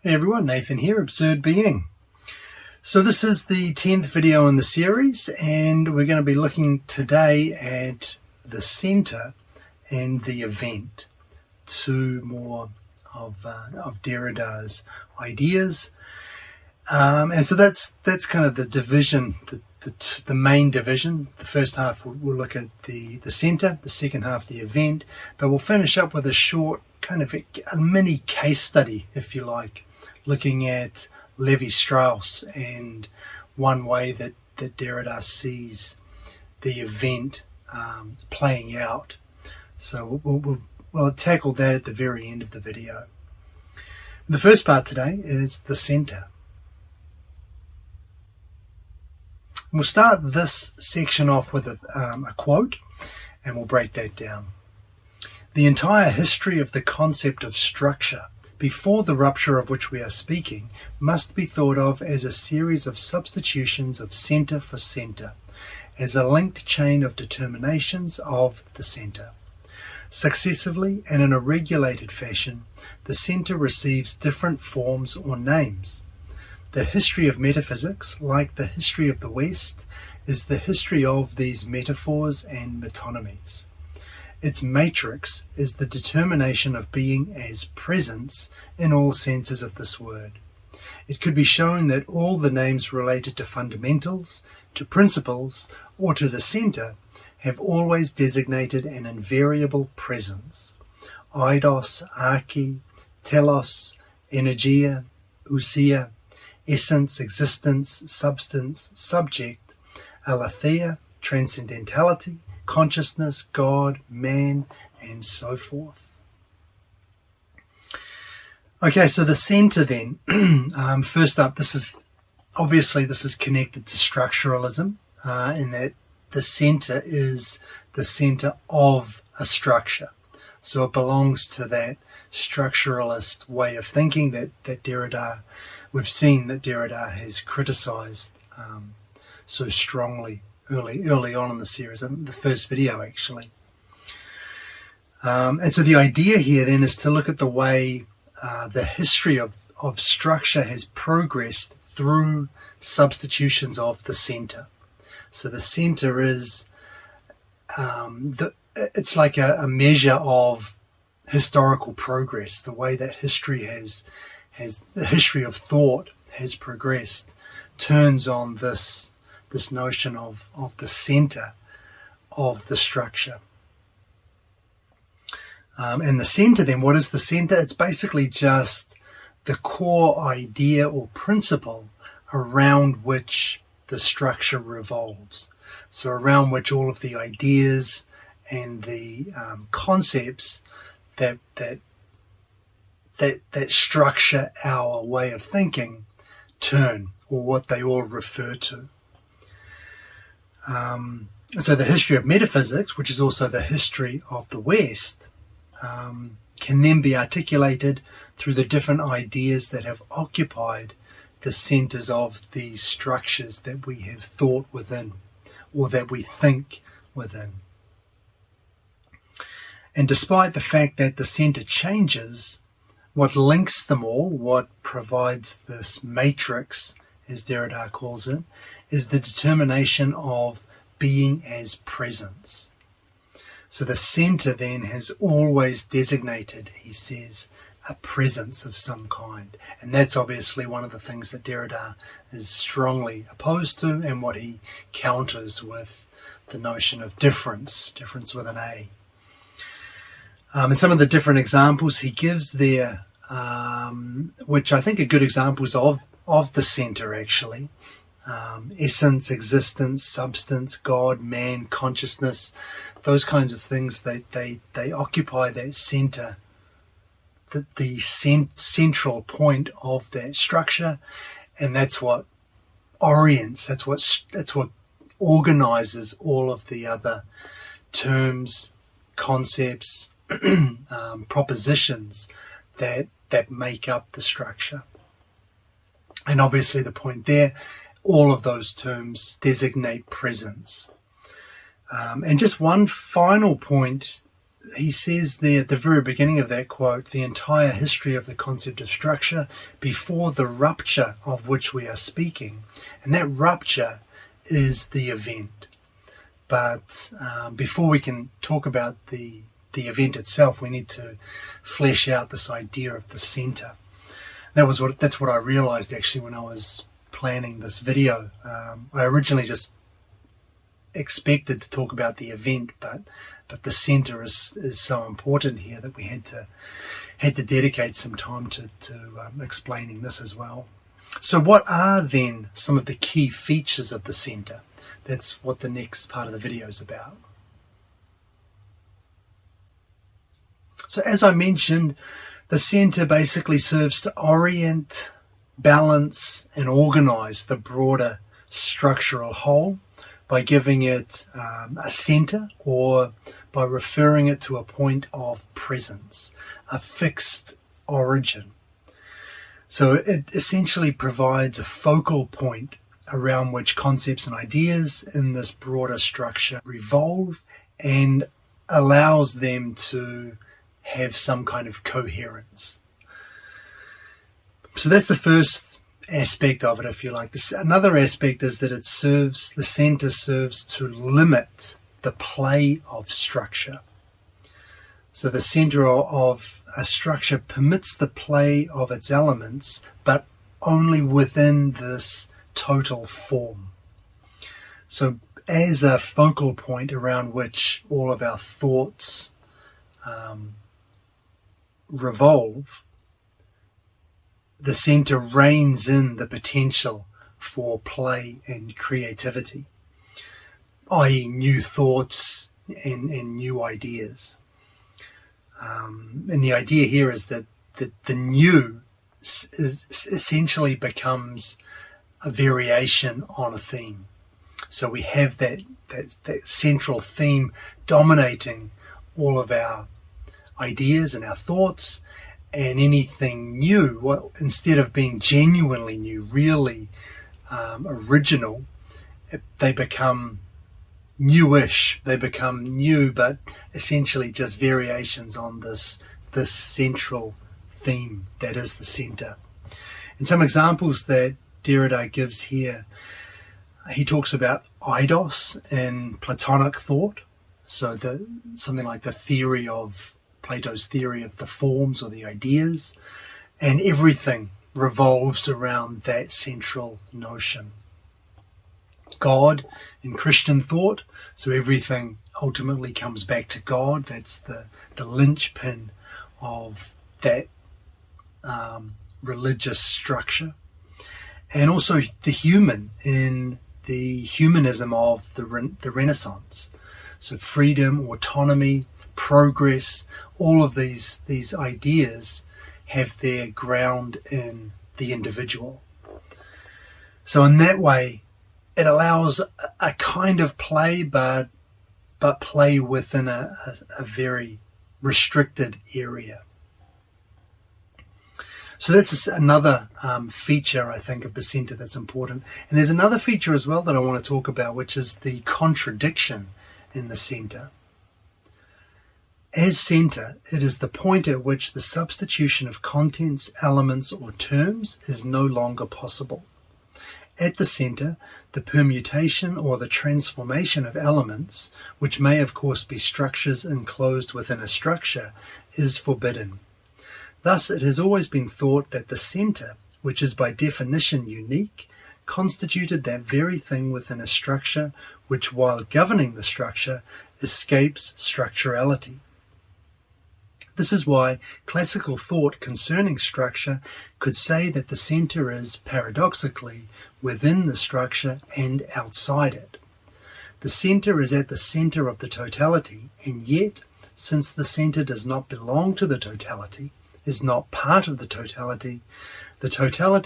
Hey everyone, Nathan here, Absurd Being. So this is the 10th video in the series, and we're going to be looking today at the center and the event, two more of Derrida's ideas. And so that's kind of the division, the main division. The first half we'll look at the center, the second half the event, but we'll finish up with a short kind of a mini case study, if you like, looking at Levi-Strauss and one way that Derrida sees the event playing out. So we'll tackle that at the very end of the video. The first part today is the center. We'll start this section off with a quote, and we'll break that down. The entire history of the concept of structure, before the rupture of which we are speaking, must be thought of as a series of substitutions of center for center, as a linked chain of determinations of the center. Successively and in a regulated fashion, the center receives different forms or names. The history of metaphysics, like the history of the West, is the history of these metaphors and metonymies. Its matrix is the determination of being as presence in all senses of this word. It could be shown that all the names related to fundamentals, to principles, or to the center have always designated an invariable presence. Eidos, arche, telos, energia, ousia, essence, existence, substance, subject, aletheia, transcendentality, consciousness, God, man, and so forth. Okay, so the center then. First up, this is connected to structuralism, in that the center is the center of a structure. So it belongs to that structuralist way of thinking that Derrida, we've seen that Derrida has criticized so strongly early on in the series, in the first video actually. And so the idea here then is to look at the way the history of structure has progressed through substitutions of the center. So the center is it's like a measure of historical progress, the way that history has the history of thought has progressed, turns on this notion of the center of the structure. And the center then, what is the center? It's basically just the core idea or principle around which the structure revolves. So around which all of the ideas and the concepts that structure our way of thinking turn, or what they all refer to. So the history of metaphysics, which is also the history of the West, can then be articulated through the different ideas that have occupied the centers of these structures that we have thought within, or that we think within. And despite the fact that the center changes, what links them all, what provides this matrix, as Derrida calls it, is the determination of being as presence. So the center then has always designated, he says, a presence of some kind. And that's obviously one of the things that Derrida is strongly opposed to, and what he counters with the notion of difference with an A. And some of the different examples he gives there, which I think are good examples of the center actually. Essence, existence, substance, God, man, consciousness, those kinds of things, they occupy that center, the central point of that structure, and that's what orients, that's what organizes all of the other terms, concepts, propositions that make up the structure. And obviously the point there, all of those terms designate presence. And just one final point he says there at the very beginning of that quote, the entire history of the concept of structure before the rupture of which we are speaking. And that rupture is the event. But before we can talk about the event itself, we need to flesh out this idea of the center. That's what I realized actually when I was planning this video. I originally just expected to talk about the event, but the center is so important here that we had to dedicate some time to explaining this as well. So what are then some of the key features of the center? That's what the next part of the video is about. So as I mentioned, the center basically serves to orient, balance, and organize the broader structural whole by giving it a center, or by referring it to a point of presence, a fixed origin. So it essentially provides a focal point around which concepts and ideas in this broader structure revolve, and allows them to have some kind of coherence. So that's the first aspect of it, if you like. Another aspect is that the center serves to limit the play of structure. So the center of a structure permits the play of its elements, but only within this total form. So as a focal point around which all of our thoughts revolve, the center reins in the potential for play and creativity, i.e. new thoughts and new ideas. And the idea here is that the new essentially becomes a variation on a theme. So we have that central theme dominating all of our ideas and our thoughts, and anything new, well, instead of being genuinely new, really original, they become newish. They become new, but essentially just variations on this central theme that is the center. And some examples that Derrida gives here, he talks about eidos in Platonic thought. So something like the theory of Plato's theory of the forms or the ideas, and everything revolves around that central notion. God in Christian thought, so everything ultimately comes back to God. That's the linchpin of that religious structure. And also the human in the humanism of the Renaissance. So freedom, autonomy, progress, all of these ideas have their ground in the individual. So in that way, it allows a kind of play, but play within a very restricted area. So that's another feature, I think, of the center that's important. And there's another feature as well that I want to talk about, which is the contradiction in the center. As center, it is the point at which the substitution of contents, elements, or terms is no longer possible. At the center, the permutation or the transformation of elements, which may of course be structures enclosed within a structure, is forbidden. Thus, it has always been thought that the center, which is by definition unique, constituted that very thing within a structure which, while governing the structure, escapes structurality. This is why classical thought concerning structure could say that the center is, paradoxically, within the structure and outside it. The center is at the center of the totality, and yet, since the center does not belong to the totality, is not part of the totality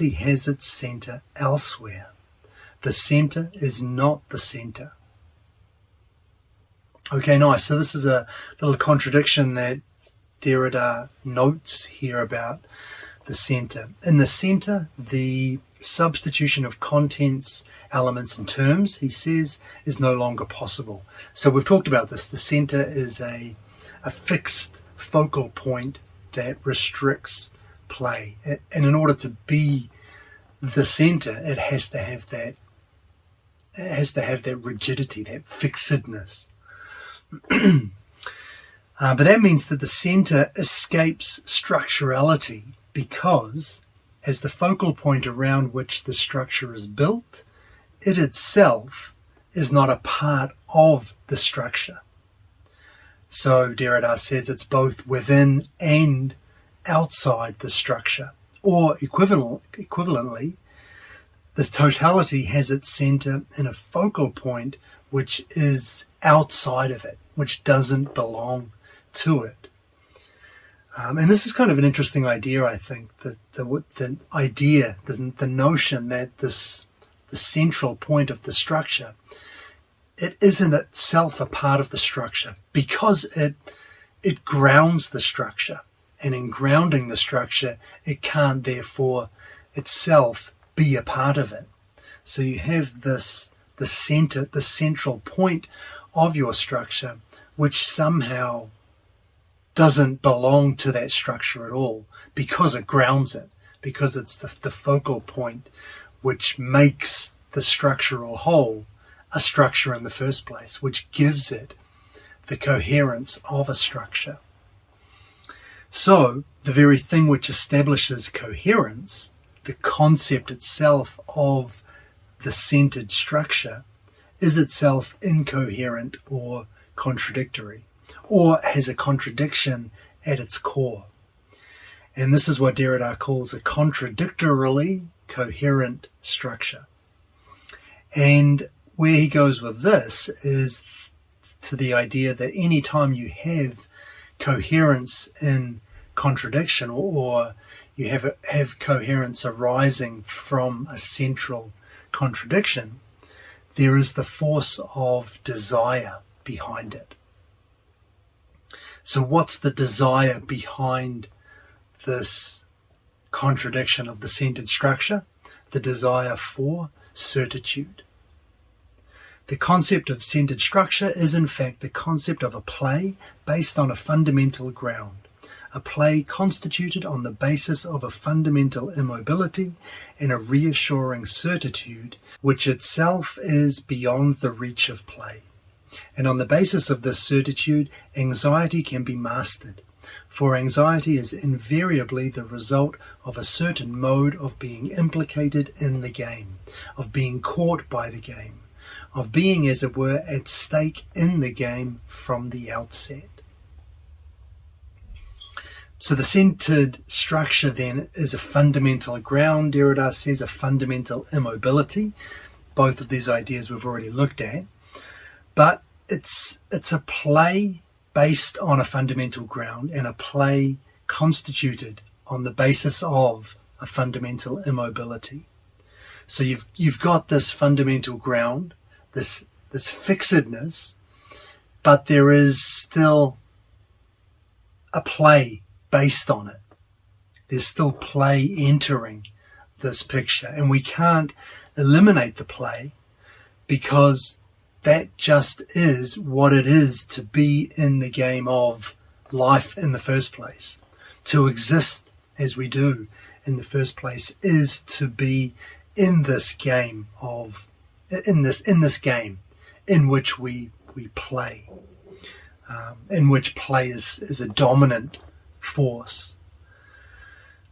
has its center elsewhere. The center is not the center. Okay, nice. So this is a little contradiction that Derrida notes here about the center. In the center, the substitution of contents, elements, and terms, he says, is no longer possible. So we've talked about this. The center is a a fixed focal point that restricts play. And in order to be the center, it has to have that rigidity, that fixedness. But that means that the center escapes structurality because, as the focal point around which the structure is built, it itself is not a part of the structure. So Derrida says it's both within and outside the structure, or equivalently, the totality has its center in a focal point which is outside of it, which doesn't belong to it. And this is kind of an interesting idea, I think, that the notion that the central point of the structure, it isn't itself a part of the structure because it grounds the structure. And in grounding the structure, it can't therefore itself be a part of it. So you have the central point of your structure, which somehow doesn't belong to that structure at all because it grounds it, because it's the focal point which makes the structural whole a structure in the first place, which gives it the coherence of a structure. So the very thing which establishes coherence, the concept itself of the centered structure, is itself incoherent or contradictory, or has a contradiction at its core. And this is what Derrida calls a contradictorily coherent structure. And where he goes with this is to the idea that any time you have coherence in contradiction, or you have coherence arising from a central contradiction, there is the force of desire behind it. So what's the desire behind this contradiction of the centered structure? The desire for certitude. The concept of centered structure is in fact the concept of a play based on a fundamental ground, a play constituted on the basis of a fundamental immobility and a reassuring certitude which itself is beyond the reach of play. And on the basis of this certitude, anxiety can be mastered, for anxiety is invariably the result of a certain mode of being implicated in the game, of being caught by the game, of being, as it were, at stake in the game from the outset. So the centered structure then is a fundamental ground, Derrida says, a fundamental immobility. Both of these ideas we've already looked at. But it's a play based on a fundamental ground and a play constituted on the basis of a fundamental immobility. So you've got this fundamental ground, this fixedness, but there is still a play based on it. There's still play entering this picture, and we can't eliminate the play because that just is what it is to be in the game of life in the first place. To exist as we do in the first place is to be in this game in this game in which we play, in which play is a dominant force.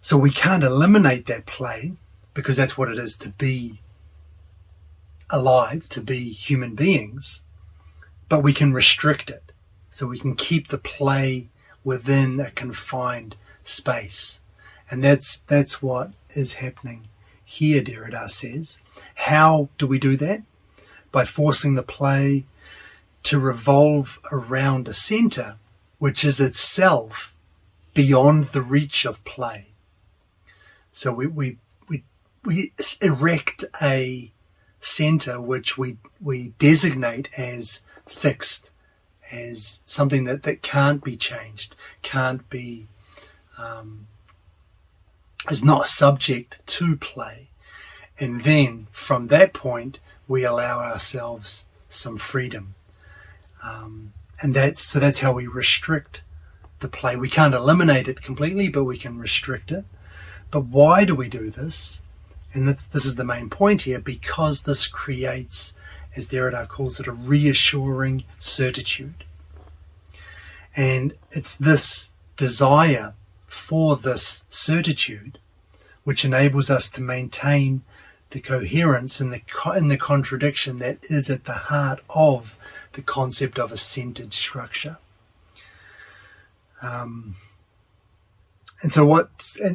So we can't eliminate that play because that's what it is to be alive, to be human beings, but we can restrict it. So we can keep the play within a confined space. And that's what is happening here, Derrida says. How do we do that? By forcing the play to revolve around a center which is itself beyond the reach of play. So we erect a center which we designate as fixed, as something that can't be changed, can't be, is not subject to play. And then from that point, we allow ourselves some freedom. And that's how we restrict the play. We can't eliminate it completely, but we can restrict it. But why do we do this? And this is the main point here, because this creates, as Derrida calls it, a reassuring certitude. And it's this desire for this certitude which enables us to maintain the coherence and the contradiction that is at the heart of the concept of a centered structure. And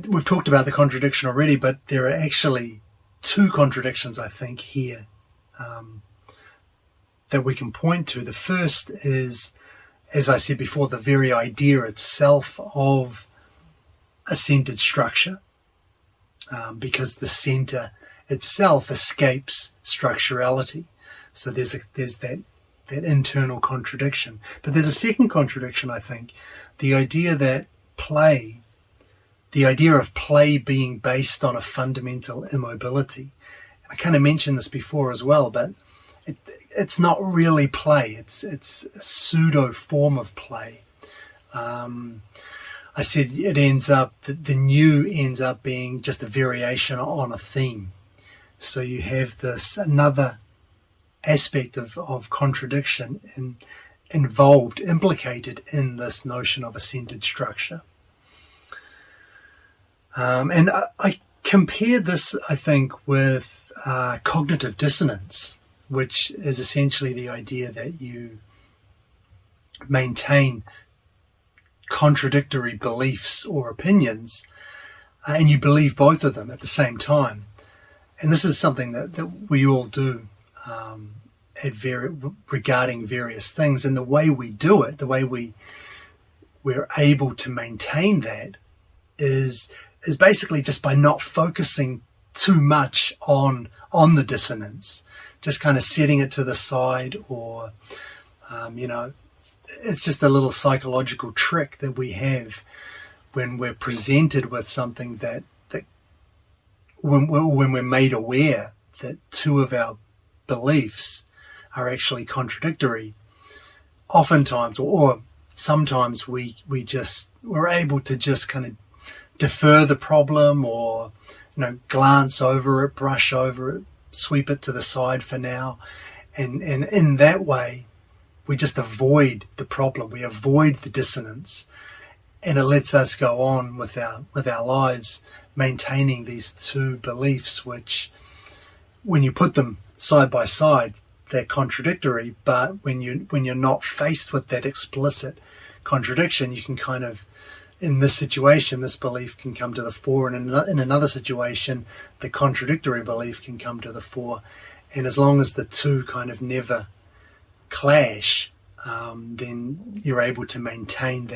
we've talked about the contradiction already, but there are actually two contradictions, I think, here that we can point to. The first is, as I said before, the very idea itself of a centered structure, because the center itself escapes structurality. So there's that internal contradiction. But there's a second contradiction, I think, the idea of play being based on a fundamental immobility. I kind of mentioned this before as well, but it's not really play. It's a pseudo form of play. I said it ends up, the new ends up being just a variation on a theme. So you have this another aspect of contradiction implicated in this notion of a centered structure. And I compare this, I think, with cognitive dissonance, which is essentially the idea that you maintain contradictory beliefs or opinions, and you believe both of them at the same time. And this is something that we all do regarding various things. And the way we do it, the way we're able to maintain that is basically just by not focusing too much on the dissonance, just kind of setting it to the side, or it's just a little psychological trick that we have when we're presented with something that when we're made aware that two of our beliefs are actually contradictory. Oftentimes, or sometimes we're able to just kind of defer the problem, or glance over it, brush over it, sweep it to the side for now, and in that way we just avoid the problem, we avoid the dissonance, and it lets us go on with our lives, maintaining these two beliefs, which, when you put them side by side, they're contradictory. But when you're not faced with that explicit contradiction, you can kind of, in this situation, this belief can come to the fore, and in another situation, the contradictory belief can come to the fore. And as long as the two kind of never clash, then you're able to maintain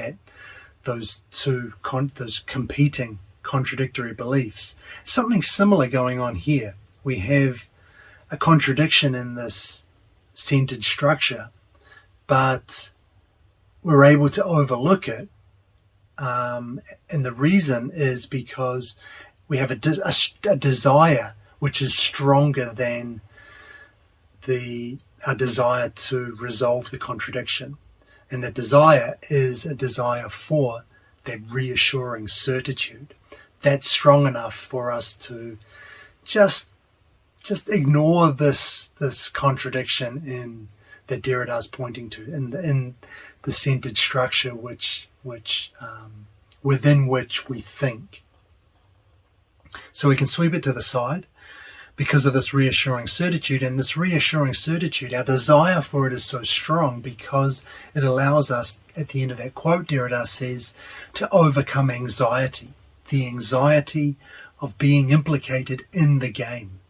those competing contradictory beliefs. Something similar going on here. We have a contradiction in this centered structure, but we're able to overlook it. And the reason is because we have a desire which is stronger than our desire to resolve the contradiction. And the desire is a desire for that reassuring certitude. That's strong enough for us to just ignore this contradiction that Derrida is pointing to in the centered structure within which we think. So we can sweep it to the side because of this reassuring certitude. And this reassuring certitude, our desire for it is so strong because it allows us, at the end of that quote, Derrida says, to overcome anxiety, the anxiety of being implicated in the game,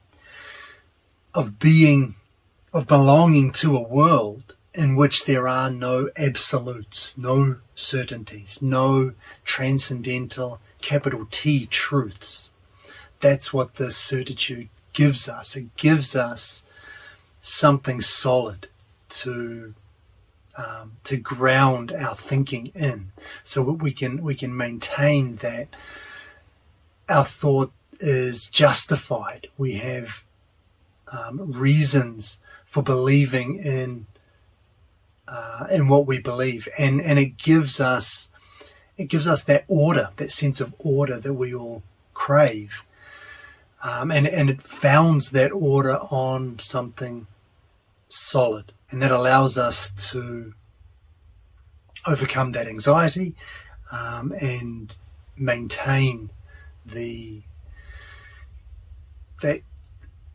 of belonging to a world in which there are no absolutes, no certainties, no transcendental capital T truths. That's what this certitude gives us. It gives us something solid to ground our thinking in, so we can maintain that our thought is justified. We have reasons for believing in in what we believe, and it gives us that order, that sense of order that we all crave, and it founds that order on something solid, and that allows us to overcome that anxiety and maintain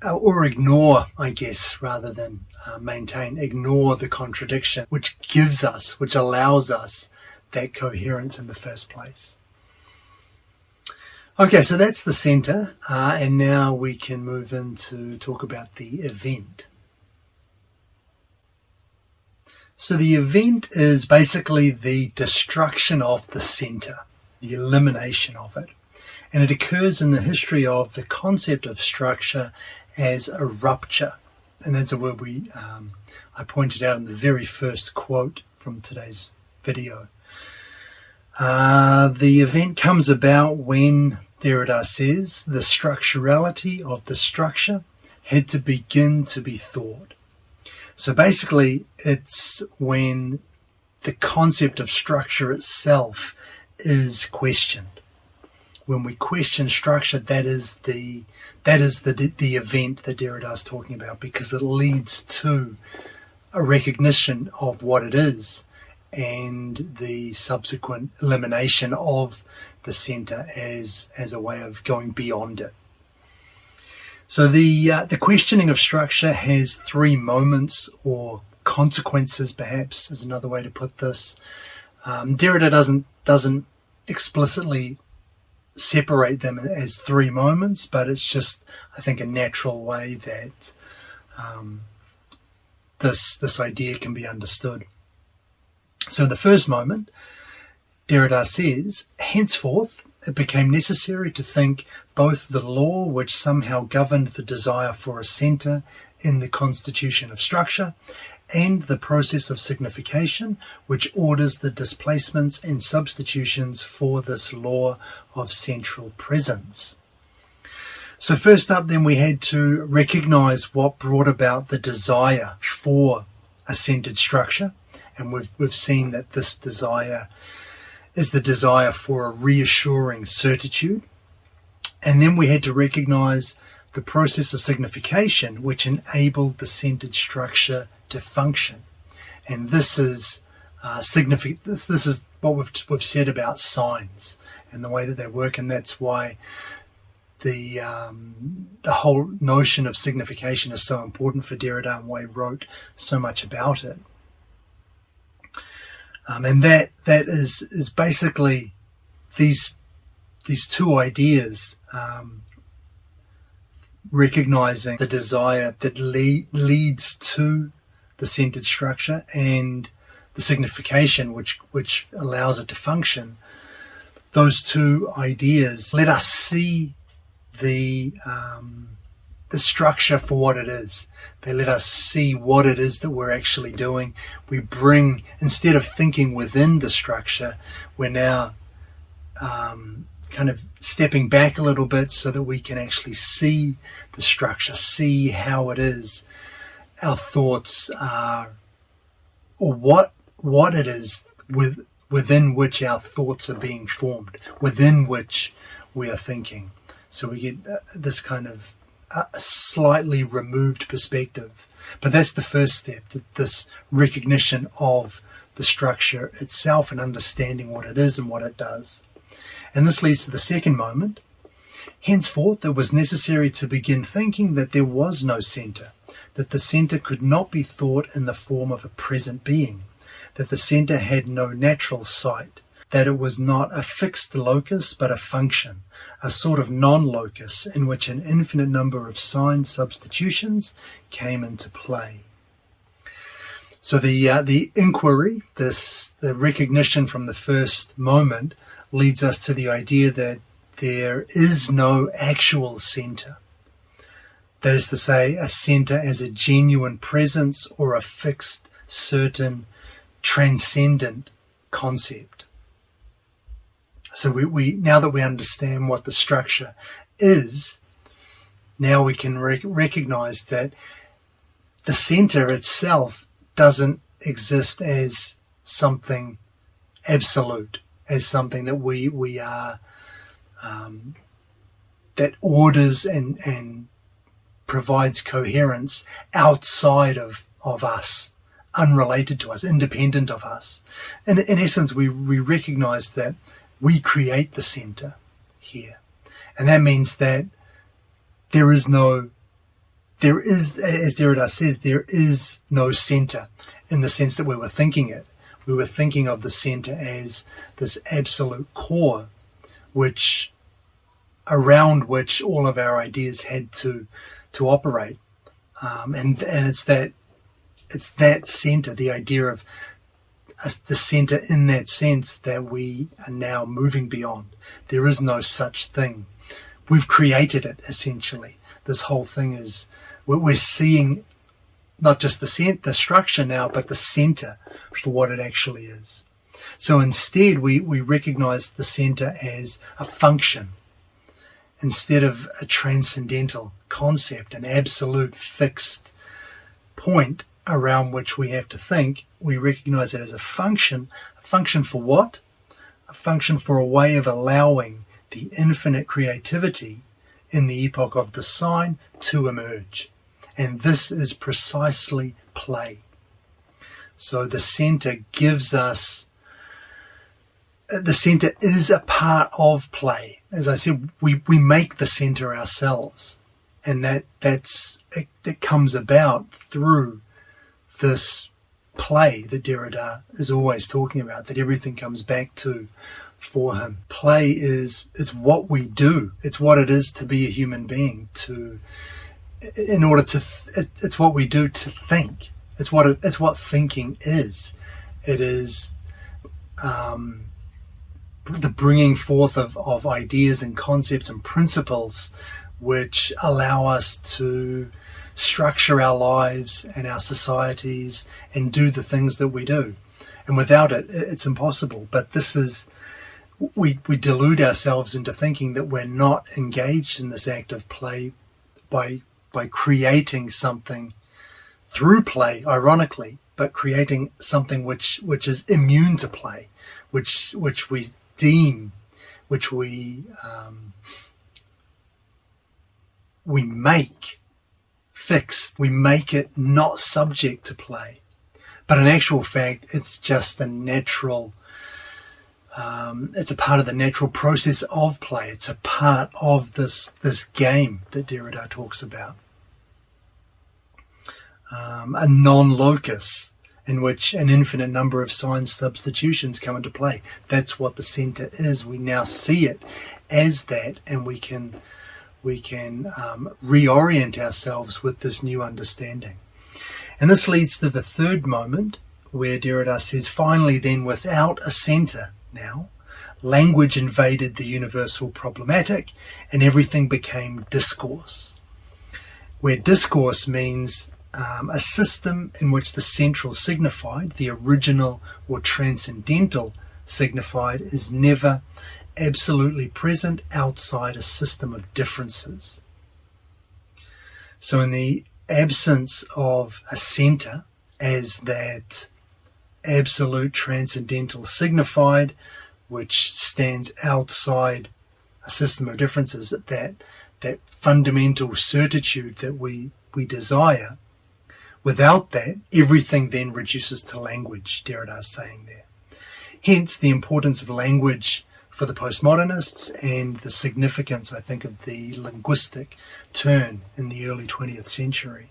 or ignore, I guess, rather than ignore the contradiction, which allows us that coherence in the first place. Okay, so that's the center, and now we can move into talk about the event. So the event is basically the destruction of the center, the elimination of it. And it occurs in the history of the concept of structure as a rupture. And that's a word I pointed out in the very first quote from today's video. The event comes about when, Derrida says, the structurality of the structure had to begin to be thought. So basically, it's when the concept of structure itself is questioned. When we question structure, that is the event that Derrida is talking about, because it leads to a recognition of what it is and the subsequent elimination of the center as a way of going beyond it. So the questioning of structure has three moments, or consequences, perhaps, is another way to put this. Derrida doesn't explicitly separate them as three moments, but it's just, I think, a natural way that this idea can be understood. So the first moment, Derrida says, henceforth it became necessary to think both the law which somehow governed the desire for a centre in the constitution of structure, and the process of signification which orders the displacements and substitutions for this law of central presence. So first up, then, we had to recognize what brought about the desire for a centered structure, and we've seen that this desire is the desire for a reassuring certitude. And then we had to recognize the process of signification which enabled the centered structure to function. And this is significant. This is what we've said about signs and the way that they work, and that's why the whole notion of signification is so important for Derrida, and why he wrote so much about it. And that is basically these two ideas, recognizing the desire that leads to the centered structure, and the signification which allows it to function. Those two ideas let us see the structure for what it is. They let us see what it is that we're actually doing. We bring, instead of thinking within the structure, we're now kind of stepping back a little bit so that we can actually see the structure, see how it is our thoughts are, or what it is within which our thoughts are being formed, within which we are thinking. So we get this kind of slightly removed perspective. But that's the first step, this recognition of the structure itself and understanding what it is and what it does. And this leads to the second moment. Henceforth, it was necessary to begin thinking that there was no centre, that the centre could not be thought in the form of a present being, that the centre had no natural site, that it was not a fixed locus but a function, a sort of non-locus in which an infinite number of sign substitutions came into play. So the inquiry, the recognition from the first moment, leads us to the idea that there is no actual centre. That is to say, a centre as a genuine presence or a fixed, certain, transcendent concept. So we now that we understand what the structure is, now we can recognize that the centre itself doesn't exist as something absolute, as something that we are, that orders and provides coherence outside of us, unrelated to us, independent of us. In essence, we recognize that we create the center here. And that means that there is, as Derrida says, there is no center in the sense that we were thinking it. We were thinking of the center as this absolute core, around which all of our ideas had to operate. And it's that center, the idea of the center in that sense, that we are now moving beyond. There is no such thing. We've created it, essentially. This whole thing is, we're seeing not just the structure now, but the center for what it actually is. So instead, we recognize the center as a function instead of a transcendental concept, an absolute fixed point around which we have to think. We recognize it as a function for what? A function for a way of allowing the infinite creativity in the epoch of the sign to emerge. And this is precisely play. So the center gives us, the center is a part of play. As I said, we make the center ourselves. And that comes about through this play that Derrida is always talking about, that everything comes back to for him. Play is what we do. It's what it is to be a human being. It's what we do to think. It's what thinking is. It is the bringing forth of ideas and concepts and principles which allow us to structure our lives and our societies and do the things that we do. And without it, it's impossible. But this is, we delude ourselves into thinking that we're not engaged in this act of play by creating something through play, ironically, but creating something which is immune to play, which we deem, which we make fixed. We make it not subject to play. But in actual fact, it's just a natural, it's a part of the natural process of play. It's a part of this game that Derrida talks about. A non-locus in which an infinite number of sign substitutions come into play. That's what the center is. We now see it as that, and we can reorient ourselves with this new understanding. And this leads to the third moment, where Derrida says, finally then, without a center now, language invaded the universal problematic and everything became discourse. Where discourse means a system in which the central signified, the original or transcendental signified, is never absolutely present outside a system of differences. So in the absence of a center as that absolute transcendental signified, which stands outside a system of differences, that fundamental certitude that we desire, without that, everything then reduces to language, Derrida is saying there. Hence the importance of language for the postmodernists and the significance, I think, of the linguistic turn in the early 20th century.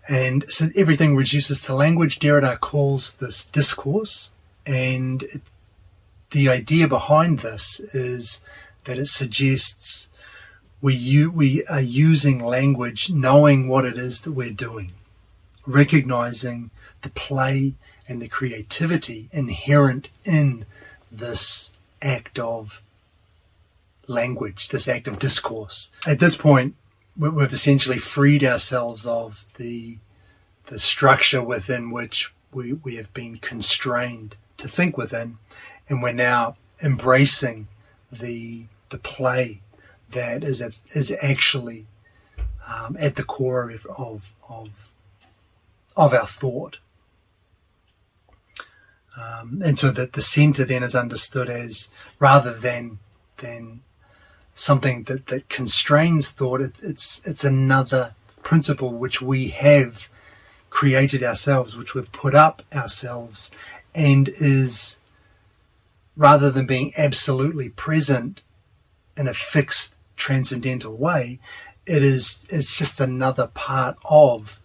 And so everything reduces to language. Derrida calls this discourse, and the idea behind this is that it suggests we are using language knowing what it is that we're doing, recognizing the play and the creativity inherent in this act of language, this act of discourse. At this point, we've essentially freed ourselves of the structure within which we have been constrained to think within, and we're now embracing the play that is actually at the core of our thought. And so that the center then is understood as, rather than something that constrains thought, it's another principle which we have created ourselves, which we've put up ourselves, and is, rather than being absolutely present in a fixed transcendental way, it's just another part of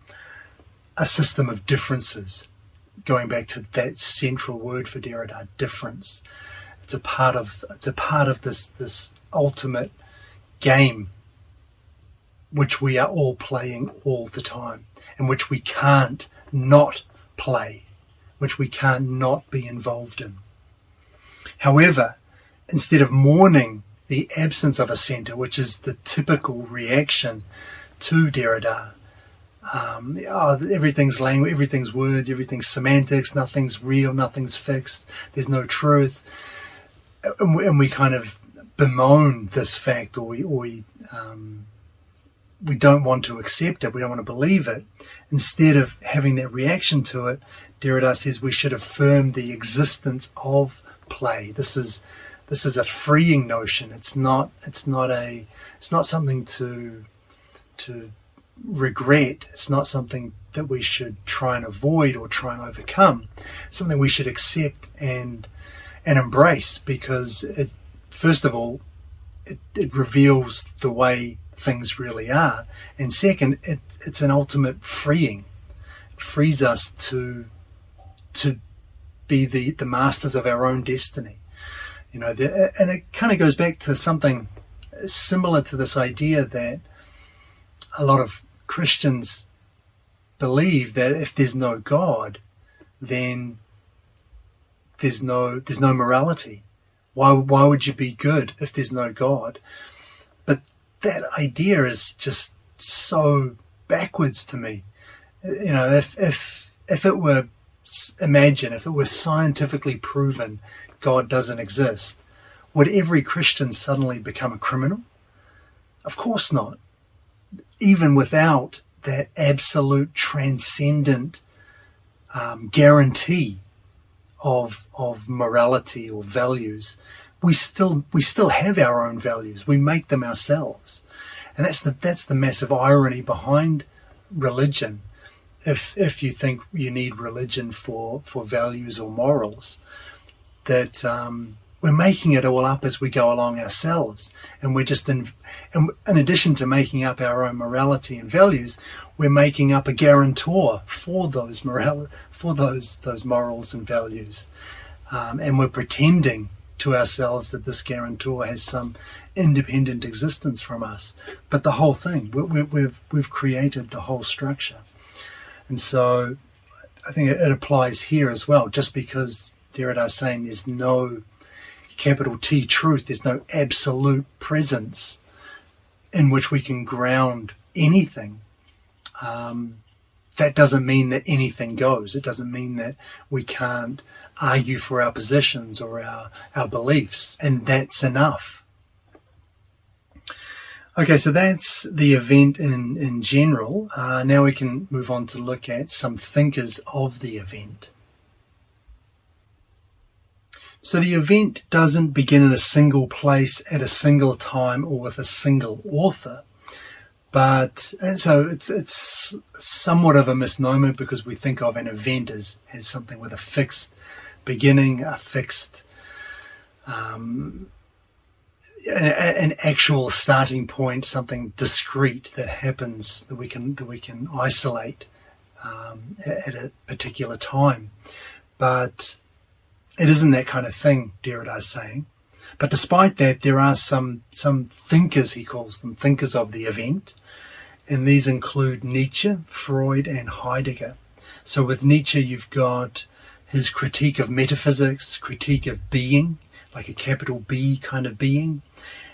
a system of differences. Going back to that central word for Derrida, difference. It's a part of this ultimate game which we are all playing all the time, and which we can't not play, which we can't not be involved in. However, instead of mourning the absence of a center, which is the typical reaction to Derrida, everything's language, everything's words, everything's semantics, nothing's real, nothing's fixed, there's no truth, and we kind of bemoan this fact, or we don't want to accept it, we don't want to believe it. Instead of having that reaction to it, Derrida says we should affirm the existence of play. This is a freeing notion. It's not something to regret. It's not something that we should try and avoid or try and overcome. It's something we should accept and embrace, because it, first of all, it reveals the way things really are, and second, it's an ultimate freeing. It frees us to be the masters of our own destiny. And it kind of goes back to something similar to this idea that a lot of Christians believe, that if there's no God, then there's no morality. Why would you be good if there's no God? But that idea is just so backwards to me. If it were, imagine if it were scientifically proven God doesn't exist, would every Christian suddenly become a criminal? Of course not. Even without that absolute transcendent guarantee of morality or values, we still have our own values. We make them ourselves, and that's the massive irony behind religion. If you think you need religion for values or morals, that we're making it all up as we go along ourselves, and we're just in addition to making up our own morality and values, we're making up a guarantor for those those morals and values, and we're pretending to ourselves that this guarantor has some independent existence from us. But the whole thing, we've created the whole structure, and so I think it applies here as well. Just because Derrida is saying there's no capital T truth, there's no absolute presence in which we can ground anything, that doesn't mean that anything goes. It doesn't mean that we can't argue for our positions or our beliefs, and that's enough. Okay, so that's the event in general. Now we can move on to look at some thinkers of the event. So the event doesn't begin in a single place at a single time or with a single author, but so it's somewhat of a misnomer, because we think of an event as something with a fixed beginning, a fixed an actual starting point, something discrete that happens that we can isolate at a particular time. But it isn't that kind of thing, Derrida is saying. But despite that, there are some thinkers, he calls them, thinkers of the event. And these include Nietzsche, Freud, and Heidegger. So with Nietzsche, you've got his critique of metaphysics, critique of being, like a capital B kind of being,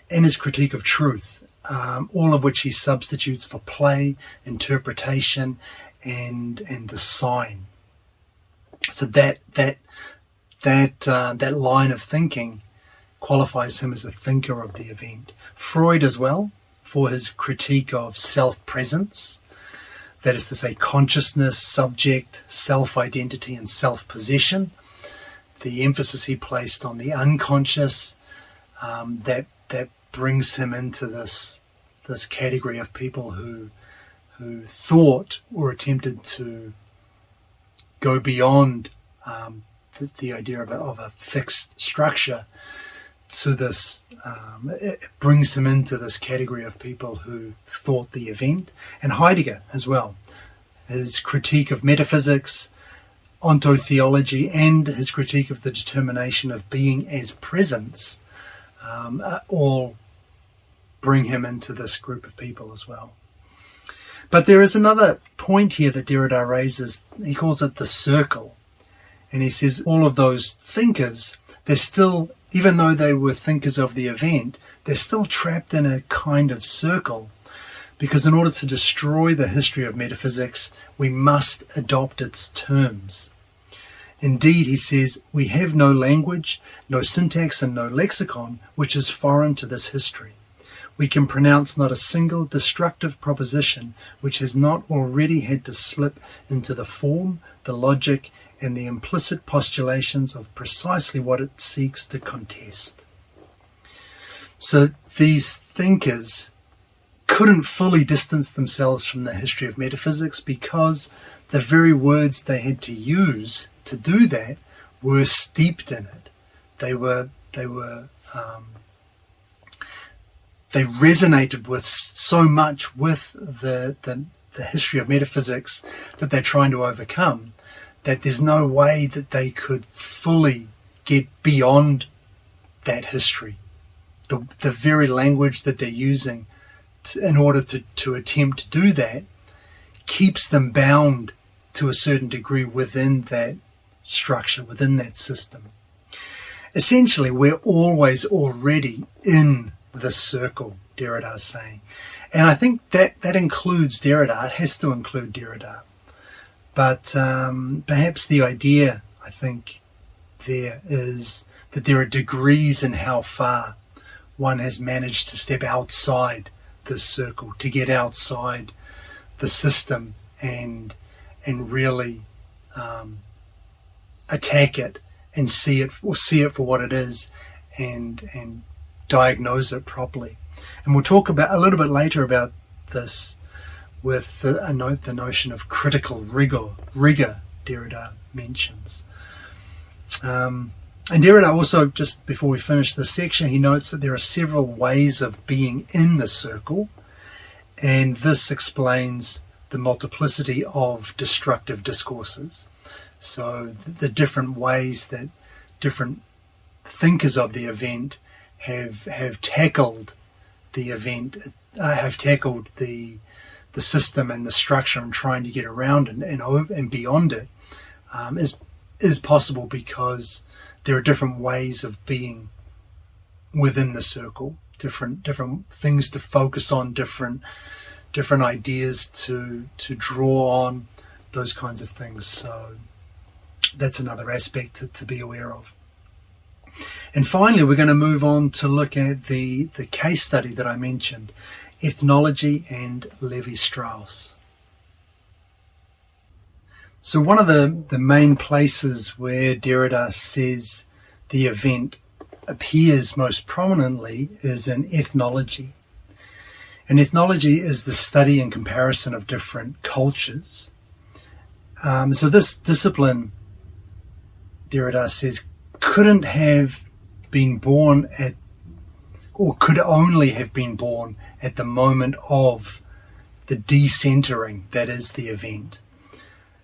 and his critique of truth, all of which he substitutes for play, interpretation, and the sign. So that line of thinking qualifies him as a thinker of the event. Freud as well, for his critique of self-presence, that is to say consciousness, subject, self-identity, and self-possession. emphasis he placed on the unconscious, that brings him into this category of people who thought or attempted to go beyond the idea of a fixed structure to this. It brings him into this category of people who thought the event. And Heidegger as well, his critique of metaphysics, ontotheology, and his critique of the determination of being as presence, all bring him into this group of people as well. But there is another point here that Derrida raises. He calls it the circle. And he says all of those thinkers, they're still, even though they were thinkers of the event, they're still trapped in a kind of circle, because in order to destroy the history of metaphysics, we must adopt its terms. Indeed, he says, we have no language, no syntax, and no lexicon which is foreign to this history. We can pronounce not a single destructive proposition which has not already had to slip into the form, the logic, and the implicit postulations of precisely what it seeks to contest. So these thinkers couldn't fully distance themselves from the history of metaphysics because the very words they had to use to do that were steeped in it. They resonated with so much with the history of metaphysics that they're trying to overcome, that there's no way that they could fully get beyond that history. The very language that they're using in order to attempt to do that keeps them bound to a certain degree within that structure, within that system. Essentially, we're always already in the circle, Derrida is saying. And I think that includes Derrida. It has to include Derrida. But perhaps the idea, I think, there is that there are degrees in how far one has managed to step outside this circle, to get outside the system and really attack it and see it for what it is and diagnose it properly. And we'll talk about a little bit later about this with the notion of critical rigor Derrida mentions. And Derrida also, just before we finish this section, he notes that there are several ways of being in the circle, and this explains the multiplicity of destructive discourses. So the different ways that different thinkers of the event have tackled the event, have tackled the system and the structure and trying to get around and beyond it, is possible because there are different ways of being within the circle, different things to focus on, different ideas to draw on, those kinds of things. So that's another aspect to be aware of. And finally, we're going to move on to look at the case study that I mentioned, ethnology and Levi-Strauss. So one of the main places where Derrida says the event appears most prominently is in ethnology. And ethnology is the study and comparison of different cultures. So this discipline, Derrida says, couldn't have been born at, or could only have been born at the moment of the decentering that is the event.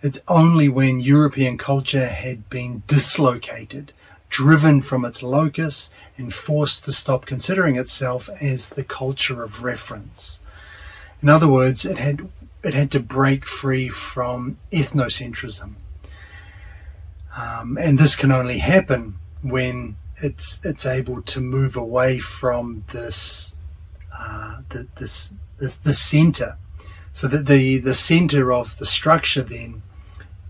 It's only when European culture had been dislocated, driven from its locus, and forced to stop considering itself as the culture of reference. In other words, it had to break free from ethnocentrism. And this can only happen when it's able to move away from this the center, so that the center of the structure then,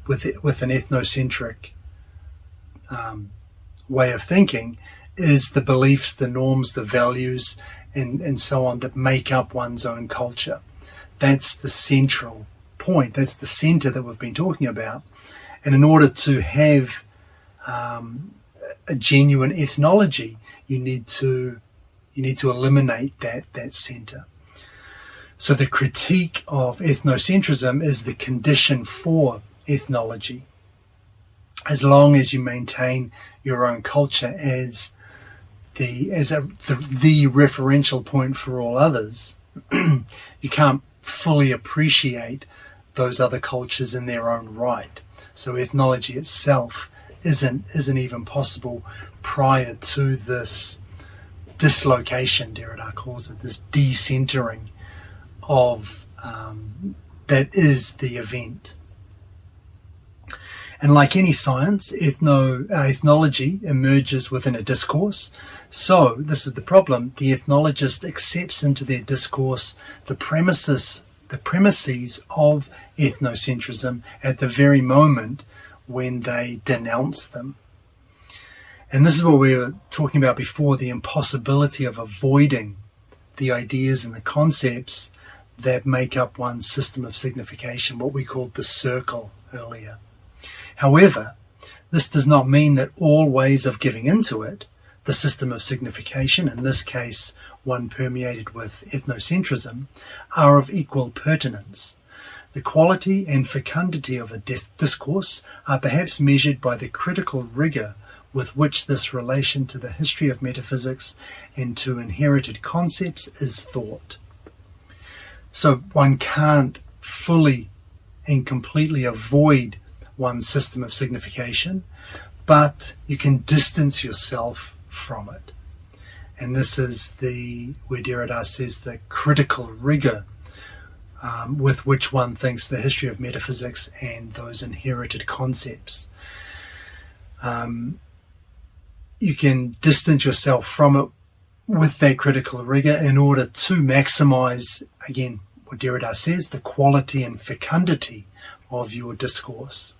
with an ethnocentric way of thinking, is the beliefs, the norms, the values, and so on that make up one's own culture. That's the central point. That's the center that we've been talking about. And in order to have a genuine ethnology, you need to eliminate that center. So the critique of ethnocentrism is the condition for ethnology. As long as you maintain your own culture as the referential point for all others, you can't fully appreciate those other cultures in their own right. So ethnology itself isn't even possible prior to this dislocation, Derrida calls it, this decentering of that is the event. And like any science, ethnology emerges within a discourse. So this is the problem: the ethnologist accepts into their discourse the premises of ethnocentrism at the very moment when they denounce them. And this is what we were talking about before, the impossibility of avoiding the ideas and the concepts that make up one's system of signification, what we called the circle earlier. However, this does not mean that all ways of giving into it, the system of signification, in this case one permeated with ethnocentrism, are of equal pertinence. The quality and fecundity of a discourse are perhaps measured by the critical rigour with which this relation to the history of metaphysics and to inherited concepts is thought. So one can't fully and completely avoid one's system of signification, but you can distance yourself from it. And this is where Derrida says the critical rigour with which one thinks the history of metaphysics and those inherited concepts. You can distance yourself from it with that critical rigour in order to maximise, again, what Derrida says, the quality and fecundity of your discourse.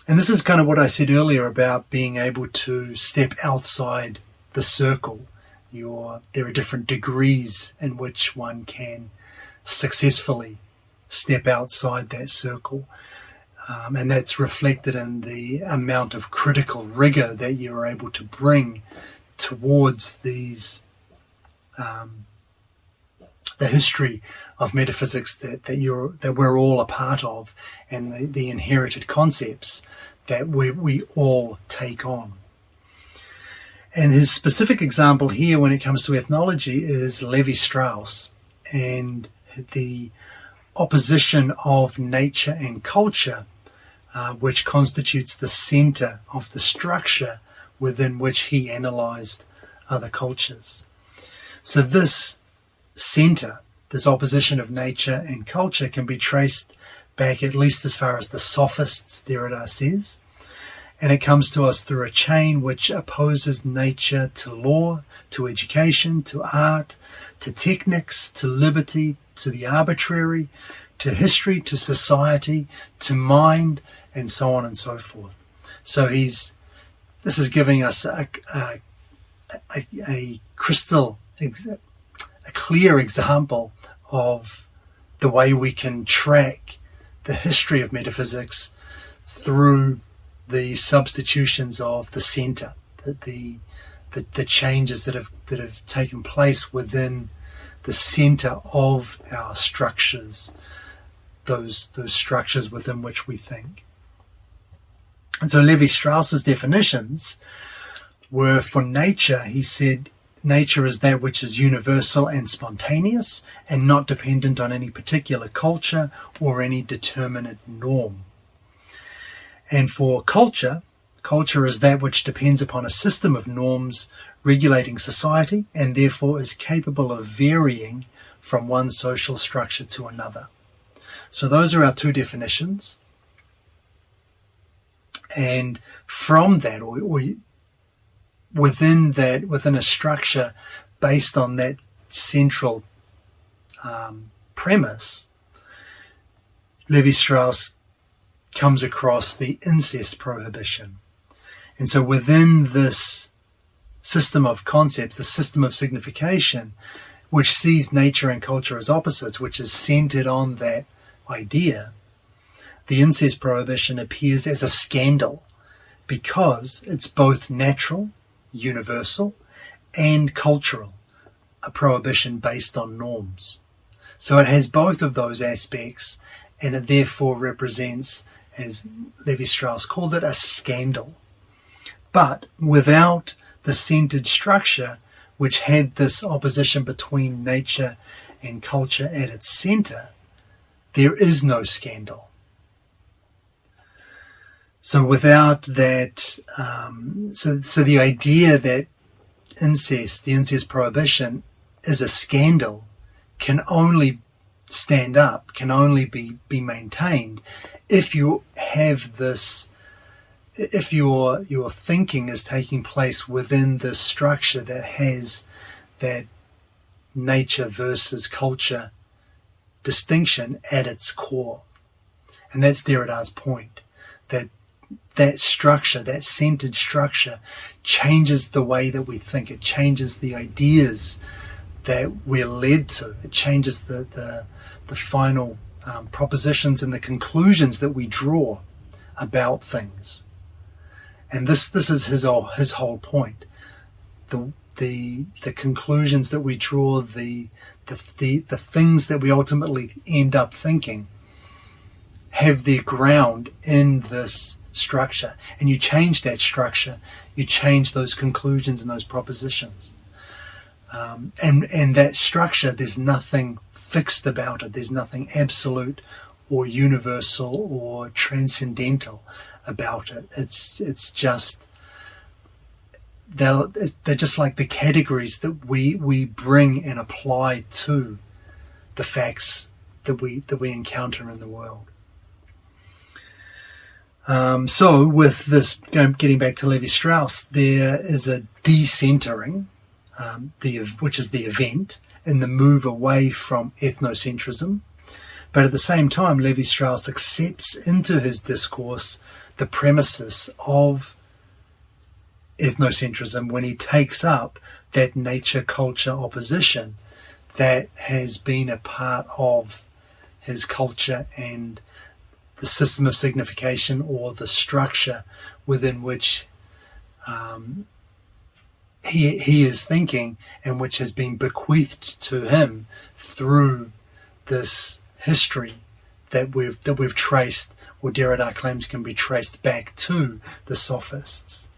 And this is kind of what I said earlier about being able to step outside the circle. There are different degrees in which one can successfully step outside that circle. And that's reflected in the amount of critical rigour that you're able to bring towards these the history of metaphysics that we're all a part of, and the inherited concepts that we all take on. And his specific example here when it comes to ethnology is Levi-Strauss and the opposition of nature and culture, which constitutes the center of the structure within which he analyzed other cultures. So this center, this opposition of nature and culture, can be traced back at least as far as the sophists, Derrida says, and it comes to us through a chain which opposes nature to law, to education, to art, to techniques, to liberty, to the arbitrary, to history, to society, to mind, and so on and so forth. So this is giving us a clear example of the way we can track the history of metaphysics through the substitutions of the center, the changes that have taken place within the center of our structures, those structures within which we think. And so Levi-Strauss's definitions were for nature. He said nature is that which is universal and spontaneous and not dependent on any particular culture or any determinate norm. And for culture is that which depends upon a system of norms regulating society and therefore is capable of varying from one social structure to another. So those are our two definitions. And from that, within a structure based on that central premise, Levi-Strauss comes across the incest prohibition. And so within this system of concepts, the system of signification, which sees nature and culture as opposites, which is centered on that idea, the incest prohibition appears as a scandal because it's both natural, universal, and cultural, a prohibition based on norms. So it has both of those aspects, and it therefore represents, as Levi-Strauss called it, a scandal. But without the centered structure, which had this opposition between nature and culture at its center, there is no scandal. So without that, so the idea that the incest prohibition is a scandal can only stand up, can only be maintained if you have this, if your thinking is taking place within this structure that has that nature versus culture distinction at its core. And that's Derrida's point, that structure, that centered structure, changes the way that we think. It changes the ideas that we're led to. It changes the final propositions and the conclusions that we draw about things. And this is his whole point. The conclusions that we draw, the things that we ultimately end up thinking, have their ground in this structure. And you change that structure, you change those conclusions and those propositions. And that structure, there's nothing fixed about it. There's nothing absolute or universal or transcendental about it. It's just, they're just like the categories that we bring and apply to the facts that we encounter in the world. So with this, getting back to Levi-Strauss, there is a decentering, which is the event, in the move away from ethnocentrism. But at the same time, Levi-Strauss accepts into his discourse the premises of ethnocentrism when he takes up that nature-culture opposition that has been a part of his culture and the system of signification, or the structure within which he is thinking, and which has been bequeathed to him through this history that we've traced, or Derrida claims can be traced back to the Sophists.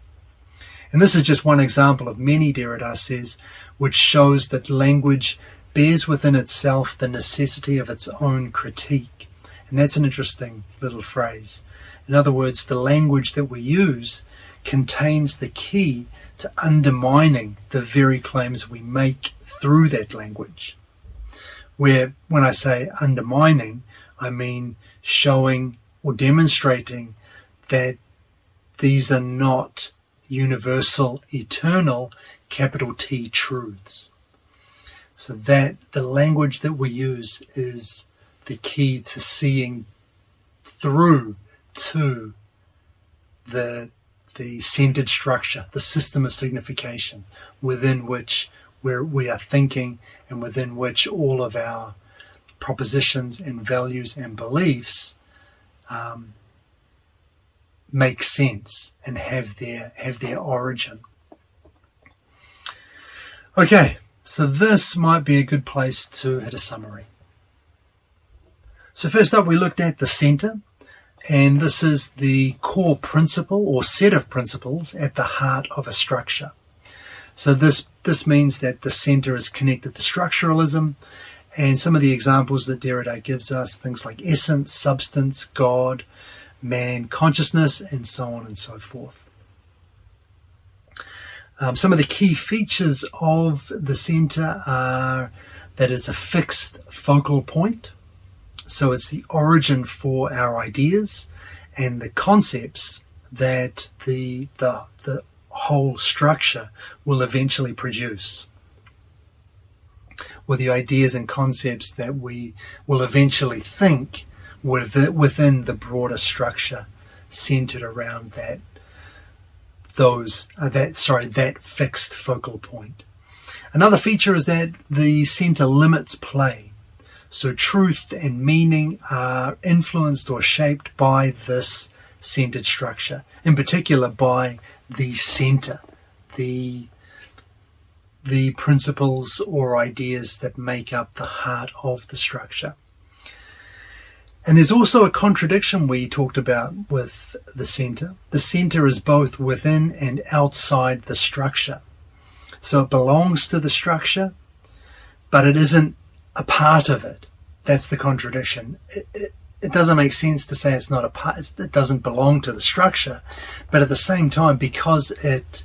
And this is just one example of many, Derrida says, which shows that language bears within itself the necessity of its own critique. And that's an interesting little phrase. In other words, the language that we use contains the key to undermining the very claims we make through that language. Where, when I say undermining, I mean showing or demonstrating that these are not universal, eternal, capital T truths. So that the language that we use is the key to seeing through to the centered structure, the system of signification within which we are thinking, and within which all of our propositions and values and beliefs make sense and have their origin. Okay, so this might be a good place to hit a summary. So first up, we looked at the center, and this is the core principle or set of principles at the heart of a structure. So this means that the center is connected to structuralism, and some of the examples that Derrida gives us, things like essence, substance, God, man, consciousness, and so on and so forth. Some of the key features of the center are that it's a fixed focal point. So it's the origin for our ideas and the concepts that the whole structure will eventually produce, or the ideas and concepts that we will eventually think within the broader structure centered around that fixed focal point. Another feature is that the center limits play. So truth and meaning are influenced or shaped by this centered structure, in particular by the center, the principles or ideas that make up the heart of the structure. And there's also a contradiction we talked about with the center. The center is both within and outside the structure. So it belongs to the structure, but it isn't a part of it. That's the contradiction. It doesn't make sense to say it's not a part, it doesn't belong to the structure, but at the same time, because it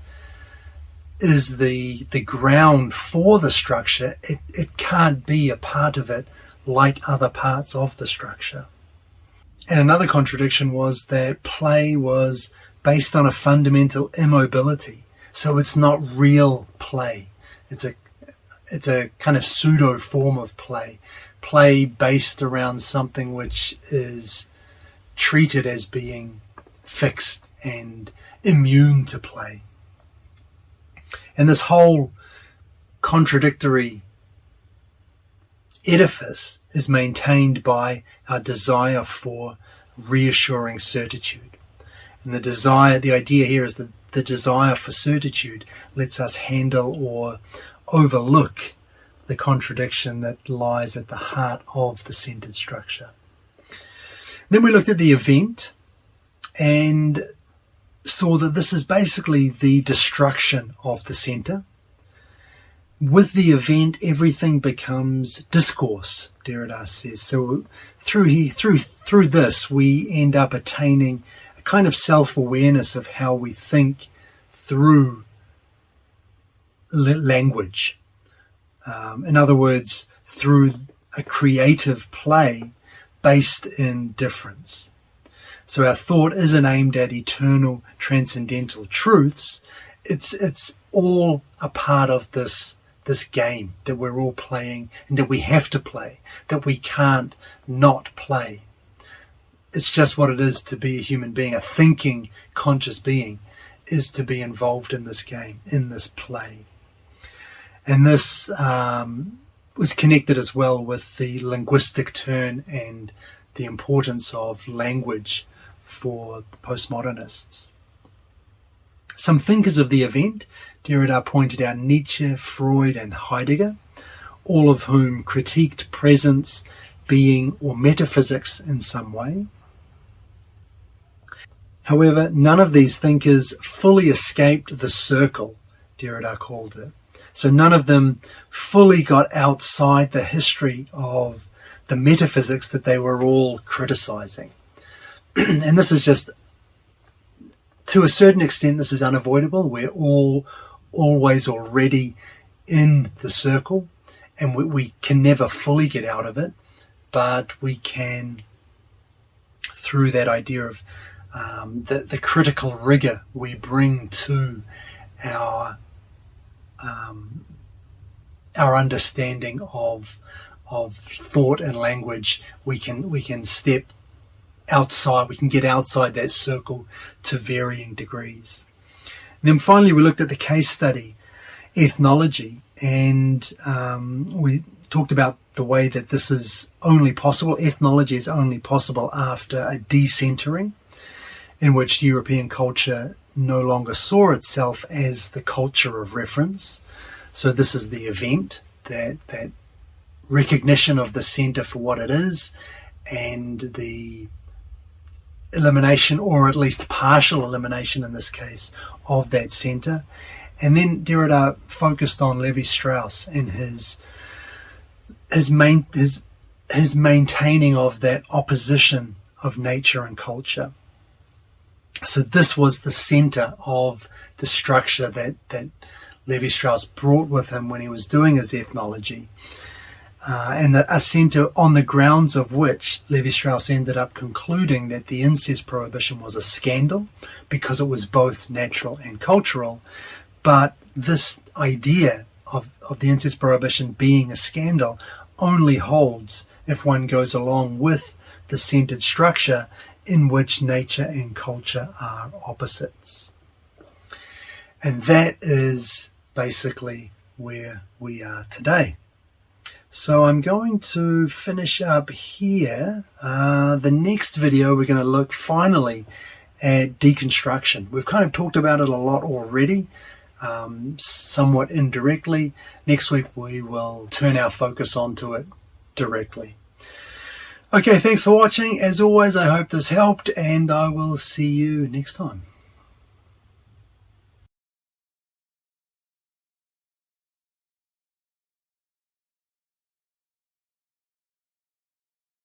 is the ground for the structure, it can't be a part of it like other parts of the structure. And another contradiction was that play was based on a fundamental immobility. So it's not real play. It's a kind of pseudo form of play. Play based around something which is treated as being fixed and immune to play. And this whole contradictory edifice is maintained by our desire for reassuring certitude. And the idea here is that the desire for certitude lets us handle or overlook the contradiction that lies at the heart of the centered structure. Then we looked at the event and saw that this is basically the destruction of the center. With the event, everything becomes discourse, Derrida says. So through this, we end up attaining a kind of self-awareness of how we think through language. In other words, through a creative play based in difference. So our thought isn't aimed at eternal transcendental truths. It's all a part of this game that we're all playing and that we have to play, that we can't not play. It's just what it is to be a human being, a thinking, conscious being, is to be involved in this game, in this play. And this was connected as well with the linguistic turn and the importance of language for the postmodernists. Some thinkers of the event, Derrida pointed out Nietzsche, Freud and Heidegger, all of whom critiqued presence, being or metaphysics in some way. However, none of these thinkers fully escaped the circle, Derrida called it. So none of them fully got outside the history of the metaphysics that they were all criticizing. And this is just, to a certain extent, this is unavoidable. We're all always already in the circle, and we can never fully get out of it, but we can, through that idea of the critical rigor we bring to our understanding of thought and language, we can step outside, we can get outside that circle to varying degrees. And then finally we looked at the case study, ethnology, and we talked about the way that this is only possible, ethnology is only possible after a decentering, in which European culture no longer saw itself as the culture of reference. So this is the event, that recognition of the center for what it is, and the elimination, or at least partial elimination in this case, of that center. And then Derrida focused on Levi-Strauss and his maintaining of that opposition of nature and culture. So this was the center of the structure that Levi-Strauss brought with him when he was doing his ethnology. And a center on the grounds of which Levi-Strauss ended up concluding that the incest prohibition was a scandal because it was both natural and cultural. But this idea of the incest prohibition being a scandal only holds if one goes along with the centered structure in which nature and culture are opposites. And that is basically where we are today. So I'm going to finish up here. The next video we're going to look finally and deconstruction. We've kind of talked about it a lot already, somewhat indirectly. Next week we will turn our focus onto it directly. Okay, thanks for watching. As always, I hope this helped, and I will see you next time.